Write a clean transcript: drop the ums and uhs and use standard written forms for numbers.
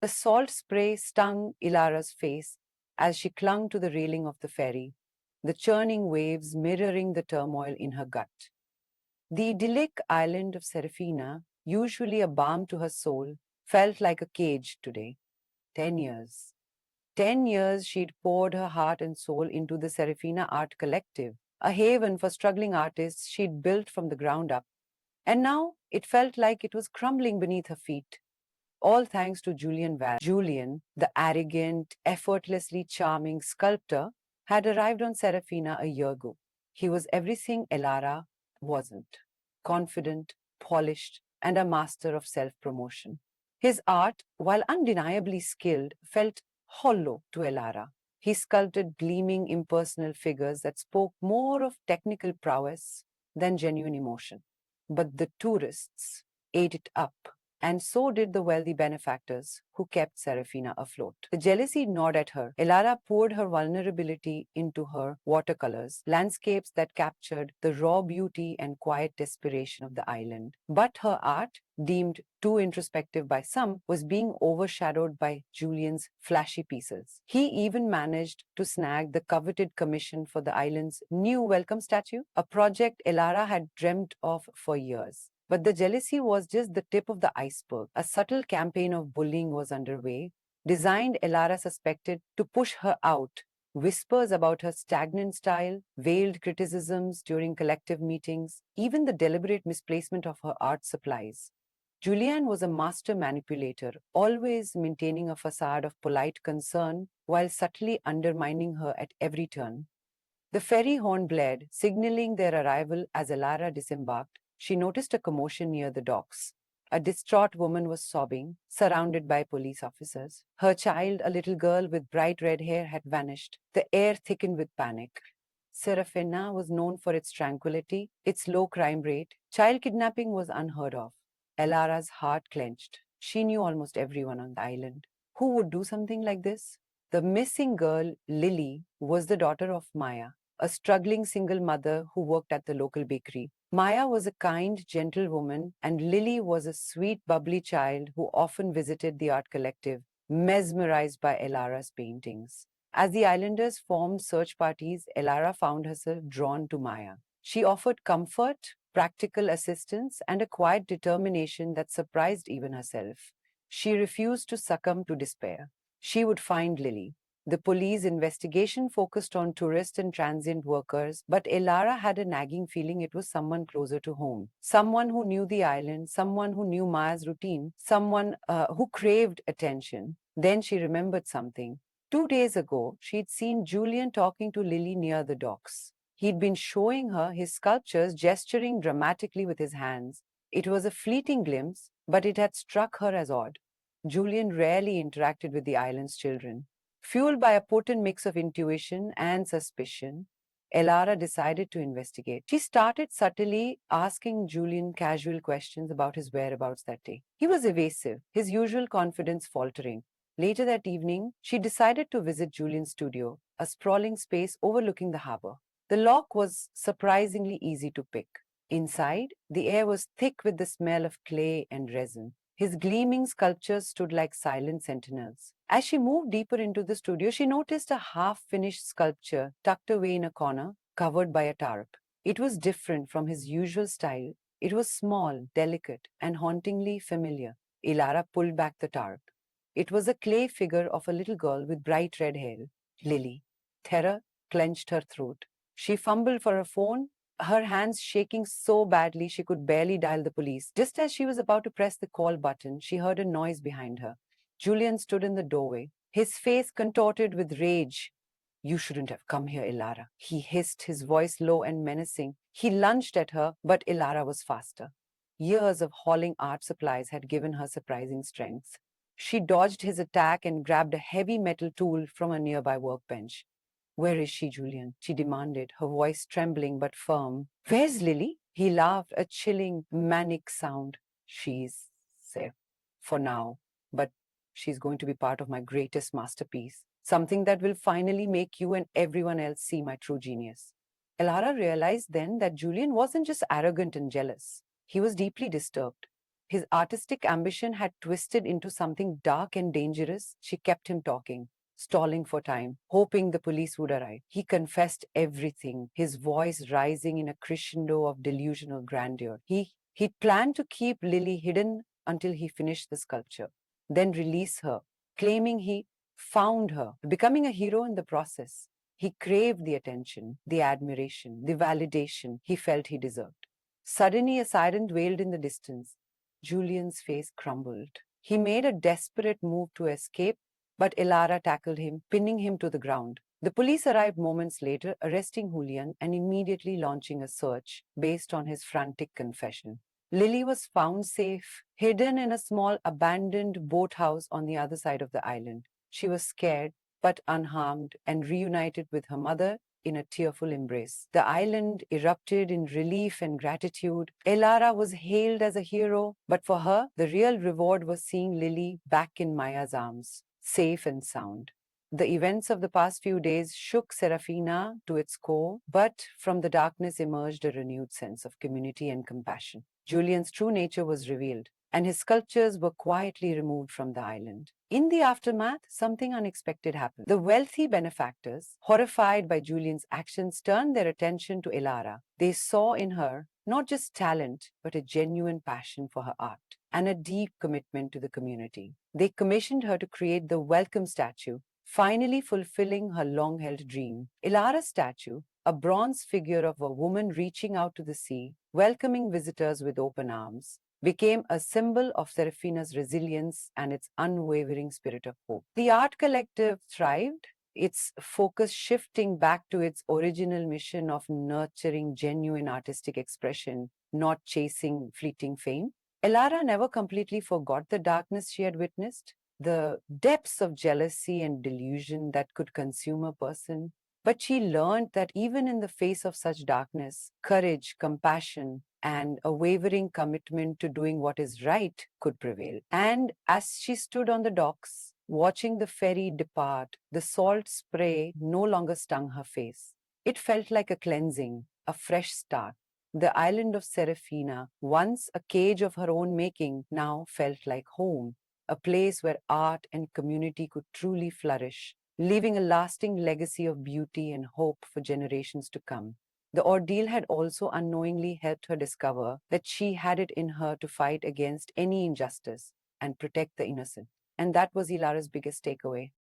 The salt spray stung Ilara's face as she clung to the railing of the ferry, the churning waves mirroring the turmoil in her gut. The idyllic island of Serafina, usually a balm to her soul, felt like a cage today. 10 years. 10 years she'd poured her heart and soul into the Serafina Art Collective, a haven for struggling artists she'd built from the ground up. And now it felt like it was crumbling beneath her feet. All thanks to Julian Val. Julian, the arrogant, effortlessly charming sculptor, had arrived on Serafina a year ago. He was everything Elara wasn't: confident, polished, and a master of self promotion. His art, while undeniably skilled, felt hollow to Elara. He sculpted gleaming, impersonal figures that spoke more of technical prowess than genuine emotion. But the tourists ate it up, and so did the wealthy benefactors who kept Serafina afloat. The jealousy gnawed at her. Elara poured her vulnerability into her watercolors, landscapes that captured the raw beauty and quiet desperation of the island. But her art, deemed too introspective by some, was being overshadowed by Julian's flashy pieces. He even managed to snag the coveted commission for the island's new welcome statue, a project Elara had dreamt of for years. But the jealousy was just the tip of the iceberg. A subtle campaign of bullying was underway, designed, Elara suspected, to push her out. Whispers about her stagnant style, veiled criticisms during collective meetings, even the deliberate misplacement of her art supplies. Julian was a master manipulator, always maintaining a facade of polite concern while subtly undermining her at every turn. The ferry horn blared, signaling their arrival. As Elara disembarked, she noticed a commotion near the docks. A distraught woman was sobbing, surrounded by police officers. Her child, a little girl with bright red hair, had vanished. The air thickened with panic. Serafina was known for its tranquility, its low crime rate. Child kidnapping was unheard of. Elara's heart clenched. She knew almost everyone on the island. Who would do something like this? The missing girl, Lily, was the daughter of Maya, a struggling single mother who worked at the local bakery. Maya was a kind, gentle woman, and Lily was a sweet, bubbly child who often visited the art collective, mesmerized by Elara's paintings. As the islanders formed search parties, Elara found herself drawn to Maya. She offered comfort, practical assistance, and a quiet determination that surprised even herself. She refused to succumb to despair. She would find Lily. The police investigation focused on tourist and transient workers, but Elara had a nagging feeling it was someone closer to home. Someone who knew the island, someone who knew Maya's routine, someone who craved attention. Then she remembered something. 2 days ago, she'd seen Julian talking to Lily near the docks. He'd been showing her his sculptures, gesturing dramatically with his hands. It was a fleeting glimpse, but it had struck her as odd. Julian rarely interacted with the island's children. Fueled by a potent mix of intuition and suspicion, Elara decided to investigate. She started subtly asking Julian casual questions about his whereabouts that day. He was evasive, his usual confidence faltering. Later that evening, she decided to visit Julian's studio, a sprawling space overlooking the harbor. The lock was surprisingly easy to pick. Inside, the air was thick with the smell of clay and resin. His gleaming sculptures stood like silent sentinels. As she moved deeper into the studio, she noticed a half-finished sculpture tucked away in a corner, covered by a tarp. It was different from his usual style. It was small, delicate, and hauntingly familiar. Elara pulled back the tarp. It was a clay figure of a little girl with bright red hair, Lily. Terror clenched her throat. She fumbled for her phone, her hands shaking so badly she could barely dial the police. Just as she was about to press the call button, she heard a noise behind her. Julian stood in the doorway, his face contorted with rage. You shouldn't have come here, Elara, he hissed, his voice low and menacing. He lunged at her, but Elara was faster. Years of hauling art supplies had given her surprising strength. She dodged his attack and grabbed a heavy metal tool from a nearby workbench. Where is she, Julian? She demanded, her voice trembling but firm. Where's Lily? He laughed, a chilling, manic sound. She's safe for now, but she's going to be part of my greatest masterpiece, something that will finally make you and everyone else see my true genius. Elara realized then that Julian wasn't just arrogant and jealous. He was deeply disturbed. His artistic ambition had twisted into something dark and dangerous. She kept him talking, stalling for time, hoping the police would arrive. He confessed everything, his voice rising in a crescendo of delusional grandeur. He planned to keep Lily hidden until he finished the sculpture, then release her, claiming he found her, becoming a hero in the process. He craved the attention, the admiration, the validation he felt he deserved. Suddenly, a siren wailed in the distance. Julian's face crumbled. He made a desperate move to escape, but Elara tackled him, pinning him to the ground. The police arrived moments later, arresting Julian and immediately launching a search based on his frantic confession. Lily was found safe, hidden in a small abandoned boathouse on the other side of the island. She was scared but unharmed and reunited with her mother in a tearful embrace. The island erupted in relief and gratitude. Elara was hailed as a hero, but for her, the real reward was seeing Lily back in Maya's arms, safe and sound. The events of the past few days shook Serafina to its core, but from the darkness emerged a renewed sense of community and compassion. Julian's true nature was revealed, and his sculptures were quietly removed from the island. In the aftermath, something unexpected happened. The wealthy benefactors, horrified by Julian's actions, turned their attention to Elara. They saw in her not just talent, but a genuine passion for her art and a deep commitment to the community. They commissioned her to create the Welcome statue, finally fulfilling her long held dream. Elara's statue, a bronze figure of a woman reaching out to the sea, welcoming visitors with open arms, became a symbol of Serafina's resilience and its unwavering spirit of hope. The art collective thrived, its focus shifting back to its original mission of nurturing genuine artistic expression, not chasing fleeting fame. Elara never completely forgot the darkness she had witnessed, the depths of jealousy and delusion that could consume a person. But she learned that even in the face of such darkness, courage, compassion, and a wavering commitment to doing what is right could prevail. And as she stood on the docks, watching the ferry depart, the salt spray no longer stung her face. It felt like a cleansing, a fresh start. The island of Serafina, once a cage of her own making, now felt like home, a place where art and community could truly flourish, leaving a lasting legacy of beauty and hope for generations to come. The ordeal had also unknowingly helped her discover that she had it in her to fight against any injustice and protect the innocent. And that was Elara's biggest takeaway.